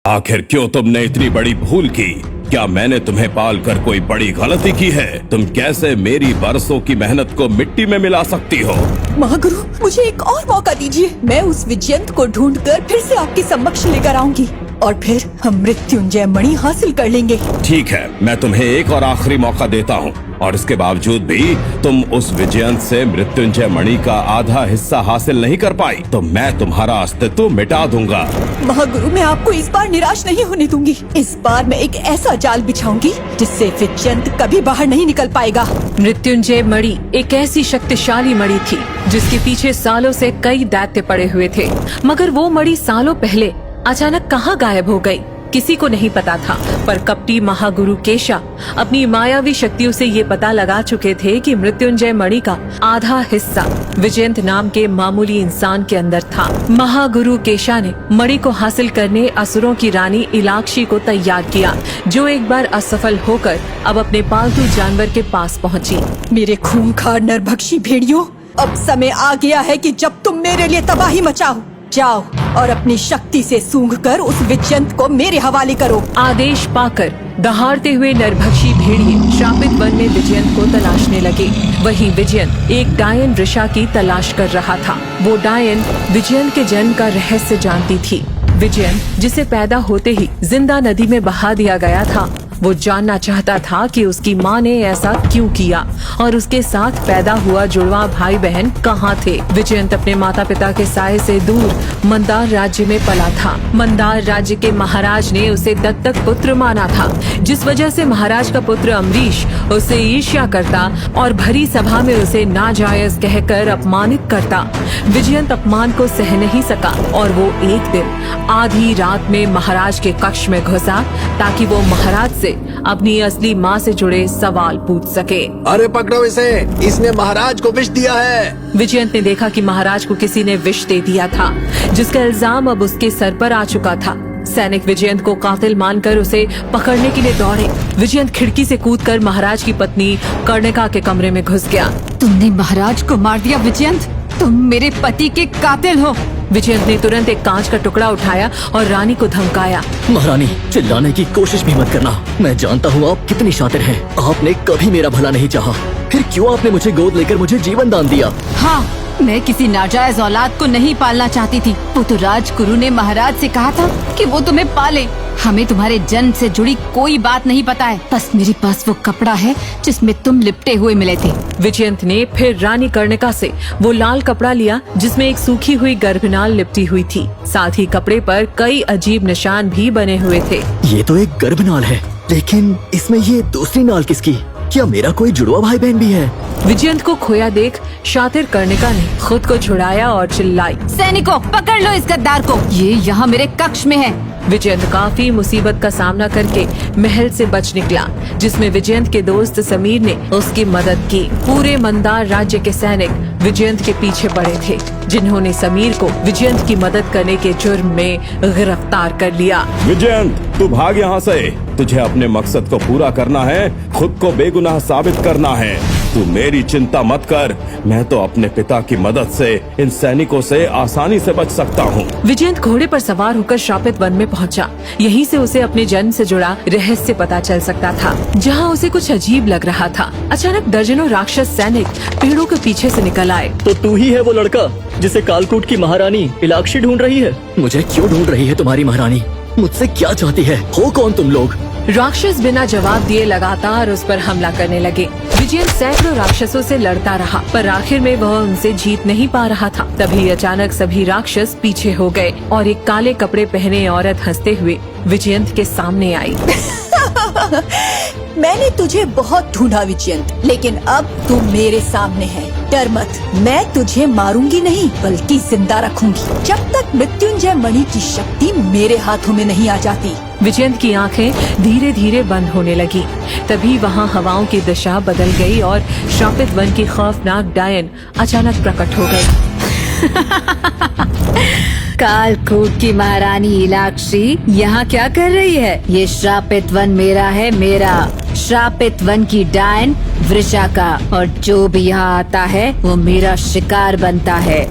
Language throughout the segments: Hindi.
आखिर क्यों तुमने इतनी बड़ी भूल की? क्या मैंने तुम्हें पाल कर कोई बड़ी गलती की है? तुम कैसे मेरी बरसों की मेहनत को मिट्टी में मिला सकती हो? महागुरु, मुझे एक और मौका दीजिए। मैं उस विजयंत को ढूंढकर फिर से आपके समक्ष लेकर आऊंगी और फिर हम मृत्युंजय मणि हासिल कर लेंगे। ठीक है, मैं तुम्हें एक और आखिरी मौका देता हूँ और इसके बावजूद भी तुम उस विजयंत से मृत्युंजय मणि का आधा हिस्सा हासिल नहीं कर पाई तो मैं तुम्हारा अस्तित्व मिटा दूंगा। महागुरु, मैं आपको इस बार निराश नहीं होने दूंगी। इस बार मैं एक ऐसा जाल बिछाऊंगी जिससे विजयंत कभी बाहर नहीं निकल पाएगा। मृत्युंजय मणि एक ऐसी शक्तिशाली मणि थी जिसके पीछे सालों से कई दैत्य पड़े हुए थे, मगर वो मणि सालों पहले अचानक कहाँ गायब हो गई किसी को नहीं पता था। पर कपटी महागुरु केशा अपनी मायावी शक्तियों से ये पता लगा चुके थे कि मृत्युंजय मणि का आधा हिस्सा विजयंत नाम के मामूली इंसान के अंदर था। महागुरु केशा ने मणि को हासिल करने असुरों की रानी इलाक्षी को तैयार किया, जो एक बार असफल होकर अब अपने पालतू जानवर के पास पहुंची। मेरे खूंखार नरभक्षी भेड़ियों, अब समय आ गया है कि जब तुम मेरे लिए तबाही मचाओ। जाओ और अपनी शक्ति से सूंघकर उस विजयंत को मेरे हवाले करो। आदेश पाकर दहाड़ते हुए नरभक्षी भेड़िए श्रापित वन में विजयंत को तलाशने लगे। वहीं विजयंत एक डायन वृषा की तलाश कर रहा था। वो डायन विजयंत के जन्म का रहस्य जानती थी। विजयंत, जिसे पैदा होते ही जिंदा नदी में बहा दिया गया था, वो जानना चाहता था कि उसकी माँ ने ऐसा क्यों किया और उसके साथ पैदा हुआ जुड़वा भाई बहन कहाँ थे। विजयंत अपने माता पिता के साए से दूर मंदार राज्य में पला था। मंदार राज्य के महाराज ने उसे दत्तक पुत्र माना था, जिस वजह से महाराज का पुत्र अम्बरीश उसे ईर्ष्या करता और भरी सभा में उसे नाजायज कहकर अपमानित करता। विजयंत अपमान को सह नहीं सका और वो एक दिन आधी रात में महाराज के कक्ष में घुसा ताकि वो महाराज से अपनी असली माँ से जुड़े सवाल पूछ सके। अरे पकड़ो इसे, इसने महाराज को विष दिया है। विजयंत ने देखा कि महाराज को किसी ने विष दे दिया था, जिसका इल्जाम अब उसके सर पर आ चुका था। सैनिक विजयंत को कातिल मानकर उसे पकड़ने के लिए दौड़े। विजयंत खिड़की से कूदकर महाराज की पत्नी कर्णिका के कमरे में घुस गया। तुमने महाराज को मार दिया विजयंत, तुम मेरे पति के कातिल हो। विजयंत ने तुरंत एक कांच का टुकड़ा उठाया और रानी को धमकाया। महारानी, चिल्लाने की कोशिश भी मत करना। मैं जानता हूँ आप कितनी शातिर हैं। आपने कभी मेरा भला नहीं चाहा, फिर क्यों आपने मुझे गोद लेकर मुझे जीवन दान दिया? हाँ, मैं किसी नाजायज औलाद को नहीं पालना चाहती थी। वो तो राजगुरु ने महाराज से कहा था कि वो तुम्हें पाले। हमें तुम्हारे जन्म से जुड़ी कोई बात नहीं पता है। बस मेरे पास वो कपड़ा है जिसमें तुम लिपटे हुए मिले थे। विजयंत ने फिर रानी कर्णिका से वो लाल कपड़ा लिया जिसमें एक सूखी हुई गर्भनाल लिपटी हुई थी। साथ ही कपड़े पर कई अजीब निशान भी बने हुए थे। ये तो एक गर्भनाल है, लेकिन इसमें ये दूसरी नाल किसकी? क्या मेरा कोई जुड़वा भाई बहन भी है? विजयंत को खोया देख शातिर कर्णिका ने खुद को छुड़ाया और चिल्लाई, सैनिकों, पकड़ लो इस गद्दार को, ये यहाँ मेरे कक्ष में है। विजयंत काफी मुसीबत का सामना करके महल से बच निकला, जिसमें विजयंत के दोस्त समीर ने उसकी मदद की। पूरे मंदार राज्य के सैनिक विजयंत के पीछे पड़े थे, जिन्होंने समीर को विजयंत की मदद करने के जुर्म में गिरफ्तार कर लिया। विजयंत, तू भाग यहाँ से। तुझे अपने मकसद को पूरा करना है, खुद को बेगुनाह साबित करना है। तू मेरी चिंता मत कर, मैं तो अपने पिता की मदद से इन सैनिकों से आसानी से बच सकता हूँ। विजयंत घोड़े पर सवार होकर श्रापित वन में पहुंचा। यहीं से उसे अपने जन्म से जुड़ा रहस्य पता चल सकता था, जहाँ उसे कुछ अजीब लग रहा था। अचानक दर्जनों राक्षस सैनिक पेड़ों के पीछे से निकल आए। तो तू ही है वो लड़का जिसे कालकूट की महारानी इलाक्षी ढूंढ रही है? मुझे क्यों ढूंढ रही है तुम्हारी महारानी? मुझसे क्या चाहती है? हो कौन तुम लोग? राक्षस बिना जवाब दिए लगातार उस पर हमला करने लगे। विजयंत सैकड़ों राक्षसों से लड़ता रहा, पर आखिर में वह उनसे जीत नहीं पा रहा था। तभी अचानक सभी राक्षस पीछे हो गए और एक काले कपड़े पहने औरत हंसते हुए विजयंत के सामने आई। मैंने तुझे बहुत ढूंढा विजयंत, लेकिन अब तू मेरे सामने है। डर मत, मैं तुझे मारूंगी नहीं बल्कि जिंदा रखूंगी, जब तक मृत्युंजय मणि की शक्ति मेरे हाथों में नहीं आ जाती। विजयंत की आंखें धीरे धीरे बंद होने लगी। तभी वहाँ हवाओं की दिशा बदल गई और श्रापित वन की खौफनाक डायन अचानक प्रकट हो गई। कालकूट की महारानी इलाक्षी यहाँ क्या कर रही है? ये श्रापित वन मेरा है, मेरा। श्रापित वन की डायन वृषा का, और जो भी यहाँ आता है वो मेरा शिकार बनता है।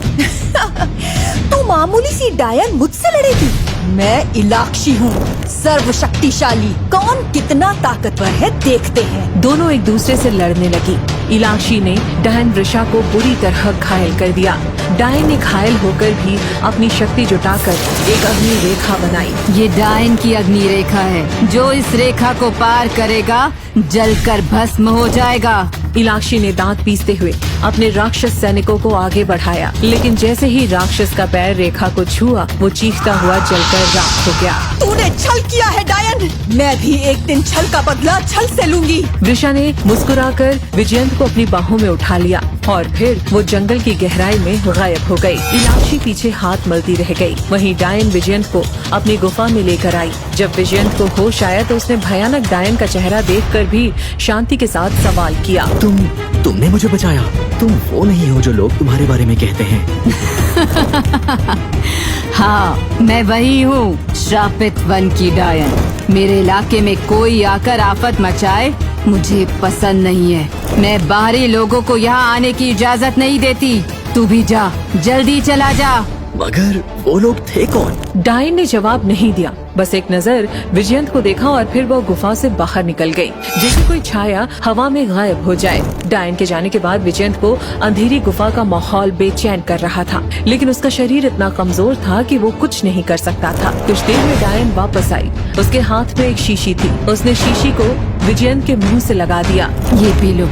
तू मामूली सी डायन मुझसे लड़ेगी? मैं इलाक्षी हूँ, सर्वशक्तिशाली। कौन कितना ताकतवर है देखते हैं। दोनों एक दूसरे से लड़ने लगी। इलाक्षी ने डायन वृषा को बुरी तरह घायल कर दिया। डायन ने घायल होकर भी अपनी शक्ति जुटाकर एक अग्नि रेखा बनाई। ये डायन की अग्नि रेखा है, जो इस रेखा को पार करेगा जलकर भस्म हो जाएगा। इलाक्षी ने दांत पीसते हुए अपने राक्षस सैनिकों को आगे बढ़ाया, लेकिन जैसे ही राक्षस का पैर रेखा को छुआ, वो चीखता हुआ जलकर राख हो गया। तूने छल किया है डायन, मैं भी एक दिन छल का बदला छल से लूंगी। वृषा ने मुस्कुराकर विजयंत को अपनी बाहों में उठा लिया और फिर वो जंगल की गहराई में गायब हो गई। इलाक्षी पीछे हाथ मलती रह गई। वहीं डायन विजयंत को अपनी गुफा में लेकर आई। जब विजयंत को होश आया तो उसने भयानक डायन का चेहरा देखकर भी शांति के साथ सवाल किया। तुमने मुझे बचाया। तुम वो नहीं हो जो लोग तुम्हारे बारे में कहते हैं। हाँ, मैं वही हूँ, श्रापित वन की डायन। मेरे इलाके में कोई आकर आफत मचाए मुझे पसंद नहीं है। मैं बाहरी लोगों को यहाँ आने की इजाजत नहीं देती। तू भी जा, जल्दी चला जा। मगर वो लोग थे कौन? डायन ने जवाब नहीं दिया, बस एक नजर विजयंत को देखा और फिर वो गुफा से बाहर निकल गई, जैसे कोई छाया हवा में गायब हो जाए। डायन के जाने के बाद विजयंत को अंधेरी गुफा का माहौल बेचैन कर रहा था, लेकिन उसका शरीर इतना कमजोर था कि वो कुछ नहीं कर सकता था। कुछ देर में डायन वापस आई। उसके हाथ में एक शीशी थी। उसने शीशी को विजयंत के मुंह से लगा दिया। ये पी लो,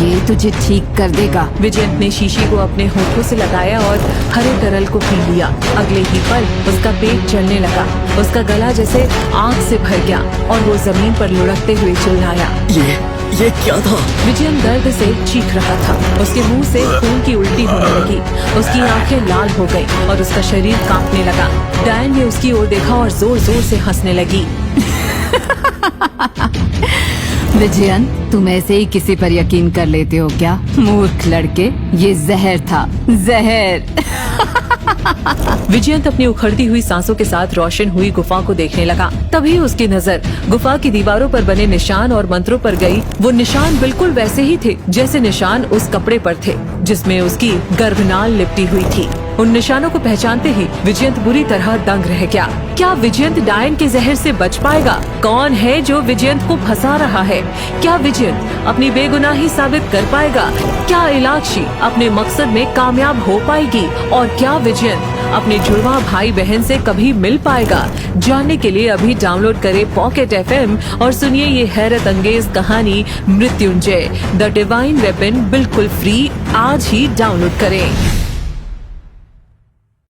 ये तुझे ठीक कर देगा। विजयंत ने शीशी को अपने होठों से लगाया और हरे तरल को पी लिया। अगले ही पल उसका पेट जलने लगा। उसका गला जैसे आग से भर गया और वो जमीन पर लुढ़कते हुए चिल्लाया। ये क्या था? विजयंत दर्द से चीख रहा था। उसके मुंह से खून की उल्टी होने लगी। उसकी आंखें लाल हो गई और उसका शरीर कांपने लगा। डायन ने उसकी ओर देखा और जोर जोर से हंसने लगी। विजयंत, तुम ऐसे ही किसी पर यकीन कर लेते हो क्या? मूर्ख लड़के, ये जहर था, जहर। विजयंत अपनी उखड़ती हुई सांसों के साथ रोशन हुई गुफा को देखने लगा। तभी उसकी नजर गुफा की दीवारों पर बने निशान और मंत्रों पर गई। वो निशान बिल्कुल वैसे ही थे जैसे निशान उस कपड़े पर थे जिसमें उसकी गर्भनाल लिपटी हुई थी। उन निशानों को पहचानते ही विजयंत बुरी तरह दंग रह गया। क्या विजयंत डायन के जहर से बच पाएगा? कौन है जो विजयंत को फंसा रहा है? क्या विजयंत अपनी बेगुनाही साबित कर पाएगा? क्या इलाक्षी अपने मकसद में कामयाब हो पाएगी? और क्या विजयंत अपने जुड़वा भाई बहन से कभी मिल पाएगा? जानने के लिए अभी डाउनलोड करें पॉकेट FM और सुनिए ये हैरत अंगेज कहानी मृत्युंजय द डिवाइन वेपन बिल्कुल फ्री। आज ही डाउनलोड करें।